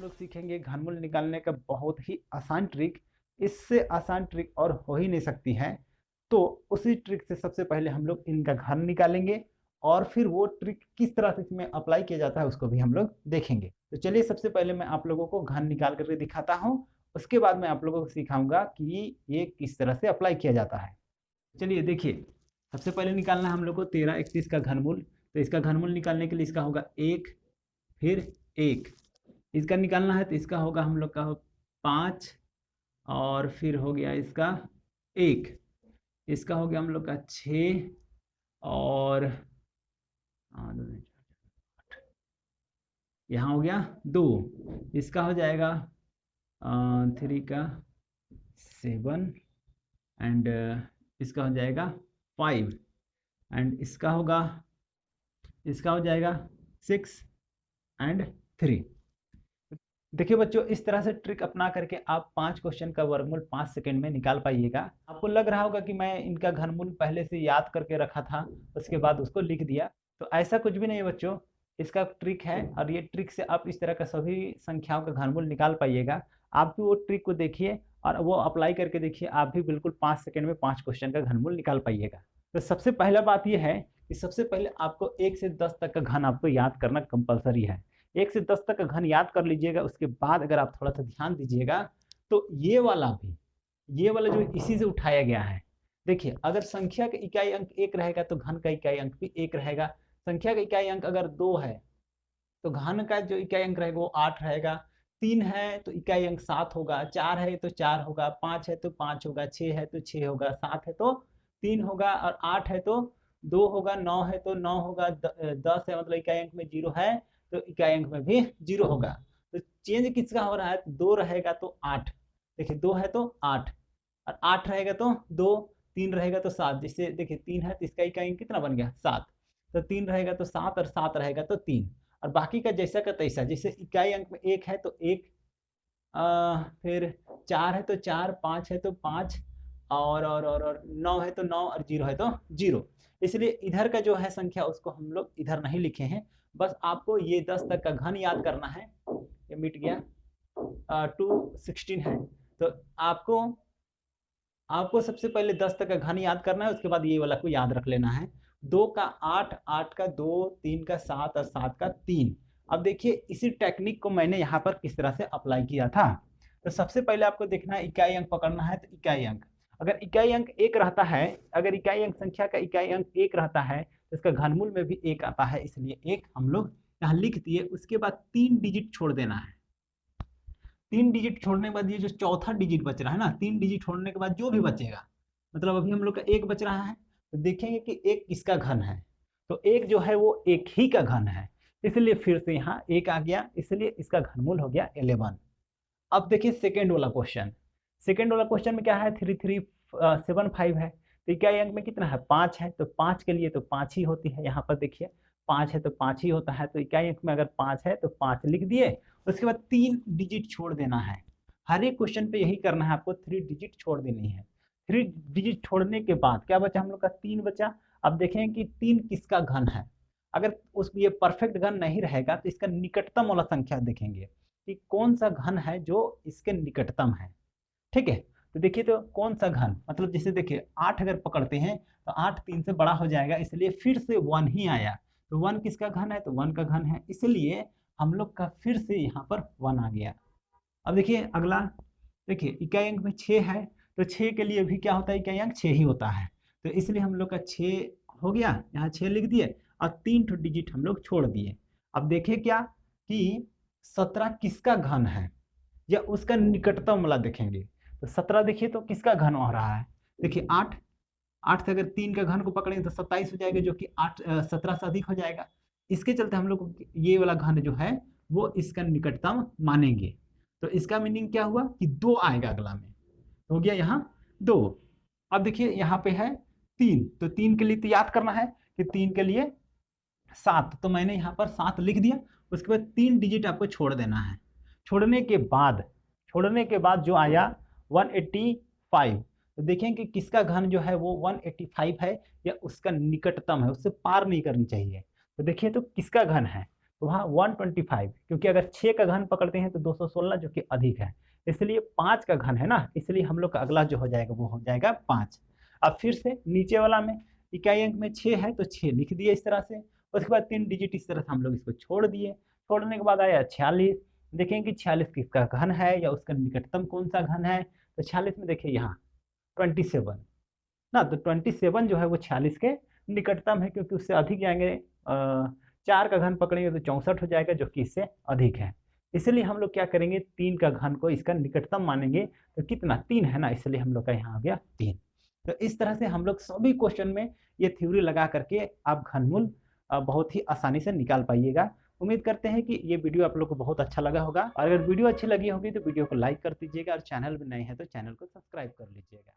हम लोग सीखेंगे घनमूल निकालने का बहुत ही आसान ट्रिक। इससे आसान ट्रिक और हो ही नहीं सकती है। तो उसी ट्रिक से सबसे पहले हम लोग इनका घन निकालेंगे और फिर वो ट्रिक किस तरह से इसमें अप्लाई किया जाता है उसको भी हम लोग देखेंगे। तो चलिए सबसे पहले मैं आप लोगों को घन निकाल करके दिखाता हूँ। उसके बाद मैं आप लोगों को सिखाऊंगा कि ये किस तरह से अप्लाई किया जाता है। चलिए देखिए, सबसे पहले निकालना है हम लोग को 1331 का घनमूल। तो इसका घनमूल निकालने के लिए इसका होगा 1 फिर 1। इसका निकालना है तो इसका होगा हम लोग का 5 और फिर हो गया इसका 1। इसका हो गया हम लोग का 6 और यहाँ हो गया 2। इसका हो जाएगा 3 का 7 एंड इसका हो जाएगा 5 एंड इसका हो जाएगा 6 एंड 3। देखिए बच्चों, इस तरह से ट्रिक अपना करके आप 5 क्वेश्चन का वर्गमूल 5 सेकंड में निकाल पाइएगा। आपको लग रहा होगा कि मैं इनका घनमूल पहले से याद करके रखा था, उसके बाद उसको लिख दिया। तो ऐसा कुछ भी नहीं है बच्चों, इसका ट्रिक है और ये ट्रिक से आप इस तरह का सभी संख्याओं का घनमूल निकाल पाइएगा। आप भी वो ट्रिक को देखिए और वो अप्लाई करके देखिए, आप भी बिल्कुल 5 सेकंड में 5 क्वेश्चन का घनमूल निकाल पाइएगा। तो सबसे पहला बात यह है कि सबसे पहले आपको 1 से 10 तक का घन आपको याद करना कंपलसरी है। 1 से 10 तक का घन याद कर लीजिएगा। उसके बाद अगर आप थोड़ा सा ध्यान दीजिएगा तो ये वाला जो इसी से उठाया गया है। देखिए, अगर संख्या का इकाई अंक 1 रहेगा तो घन का इकाई अंक भी 1 रहेगा। संख्या का इकाई अंक अगर 2 है तो घन का जो इकाई अंक रहेगा वो 8 रहेगा। 3 है तो इकाई अंक 7 होगा। 4 है तो 4 होगा। 5 है तो 5 होगा। 6 है तो 6 होगा। 7 है तो 3 होगा और 8 है तो 2 होगा। 9 है तो 9 होगा। 10 है मतलब इकाई अंक में 0 है तो इकाई अंक में भी 0 होगा। तो चेंज किसका हो रहा है? 2 रहेगा तो 8। देखिए, 2 है तो 8 और 8 रहेगा तो 2। 3 रहेगा तो 7। जैसे देखिए 3 है तो इसका इकाई अंक कितना बन गया? 7। तो 3 रहेगा तो 7 और 7 रहेगा तो 3। और बाकी का जैसा का तैसा, जैसे इकाई अंक में 1 है तो 1, फिर 4 है तो 4, 5 है तो 5 और 9 है तो 9 और 0 है तो 0। इसलिए इधर का जो है संख्या उसको हम लोग इधर नहीं लिखे हैं। बस आपको ये 10 तक का घन याद करना है। ये मिट गया। 216 है तो आपको सबसे पहले 10 तक का घन याद करना है। उसके बाद ये वाला को याद रख लेना है। 2 का 8, 8 का 2, 3 का 7 और 7 का 3। अब देखिए इसी टेक्निक को मैंने यहाँ पर किस तरह से अप्लाई किया था। तो सबसे पहले आपको देखना है, इकाई अंक पकड़ना है। तो इकाई अंक, अगर इकाई अंक 1 रहता है, अगर इकाई अंक संख्या का इकाई अंक 1 रहता है तो इसका घनमूल में भी 1 आता है, इसलिए 1 हम लोग यहाँ लिख दिए। उसके बाद 3 डिजिट छोड़ देना है। 3 डिजिट छोड़ने के बाद ये जो चौथा डिजिट बच रहा है ना, 3 डिजिट छोड़ने के बाद जो भी बचेगा, मतलब अभी हम लोग का 1 बच रहा है तो देखेंगे कि 1 किसका घन है। तो 1 जो है वो 1 ही का घन है, इसलिए फिर से यहाँ 1 आ गया, इसलिए इसका घनमूल हो गया 11। अब देखिए सेकेंड वाला क्वेश्चन। सेकेंड वाला क्वेश्चन में क्या है? 3375 है। तो इकाई अंक में कितना है? 5 है। तो 5 के लिए तो 5 ही होती है। यहाँ पर देखिए 5 है तो 5 ही होता है। तो इकाई अंक में अगर 5 है तो 5 लिख दिए। उसके बाद 3 डिजिट छोड़ देना है। हर एक क्वेश्चन पे यही करना है आपको, 3 डिजिट छोड़ देनी है। 3 डिजिट छोड़ने के बाद क्या बचा हम लोग का? 3 बचा। अब देखें कि 3 किसका घन है। अगर उस ये परफेक्ट घन नहीं रहेगा तो इसका निकटतम वाला संख्या देखेंगे कि कौन सा घन है जो इसके निकटतम है। ठीक है, तो देखिए तो कौन सा घन, मतलब जैसे देखिए 8 अगर पकड़ते हैं तो 8 3 से बड़ा हो जाएगा, इसलिए फिर से 1 ही आया। तो 1 किसका घन है? तो 1 का घन है, इसलिए हम लोग का फिर से यहाँ पर 1 आ गया। अब देखिए अगला, देखिए इकाई अंक में 6 है तो 6 के लिए भी क्या होता है? इकाई अंक 6 ही होता है। तो इसलिए हम लोग का 6 हो गया, यहाँ 6 लिख दिए और 3 ठो डिजिट हम लोग छोड़ दिए। अब देखिए क्या कि 17 किसका घन है या उसका निकटतम वाला देखेंगे। तो 17 देखिए तो किसका घन हो रहा है? देखिए 8, 8 से अगर 3 का घन को पकड़ेंगे तो 27 हो जाएगा, जो कि 17 से अधिक हो जाएगा। इसके चलते हम लोग ये वाला घन जो है वो इसका निकटतम मानेंगे। तो इसका मीनिंग क्या हुआ कि 2 आएगा अगला में। हो गया यहाँ 2। अब देखिए यहाँ पे है 3, तो 3 के लिए तो याद करना है कि 3 के लिए 7, तो मैंने यहाँ पर 7 लिख दिया। उसके बाद 3 डिजिट आपको छोड़ देना है। छोड़ने के बाद जो आया 185, तो देखें कि किसका घन जो है वो 185 है या उसका निकटतम है, उससे पार नहीं करनी चाहिए। तो देखिए तो किसका घन है? वहाँ 125, क्योंकि अगर 6 का घन पकड़ते हैं तो 216 जो कि अधिक है, इसलिए 5 का घन है ना, इसलिए हम लोग का अगला जो हो जाएगा वो हो जाएगा 5। अब फिर से नीचे वाला में इकाई अंक में 6 है तो 6 लिख दिए इस तरह से, उसके बाद 3 डिजिट इस तरह से हम लोग इसको छोड़ दिए। छोड़ने के बाद आया 46, देखें कि 46 किसका घन है या उसका निकटतम कौन सा घन है, तो 46 में देखिए यहाँ 27 ना, तो 27 जो है वो 46 के निकटतम है, क्योंकि उससे अधिक जाएंगे 4 का घन पकड़ेंगे तो 64 हो जाएगा जो कि इससे अधिक है। इसलिए हम लोग क्या करेंगे, 3 का घन को इसका निकटतम मानेंगे, तो कितना 3 है ना, इसलिए हम लोग का यहाँ आ गया 3। तो इस तरह से हम लोग सभी क्वेश्चन में ये थ्योरी लगा करके आप घनमूल बहुत ही आसानी से निकाल पाइएगा। उम्मीद करते हैं कि ये वीडियो आप लोग को बहुत अच्छा लगा होगा, और अगर वीडियो अच्छी लगी होगी तो वीडियो को लाइक कर दीजिएगा, और चैनल में नए हैं तो चैनल को सब्सक्राइब कर लीजिएगा।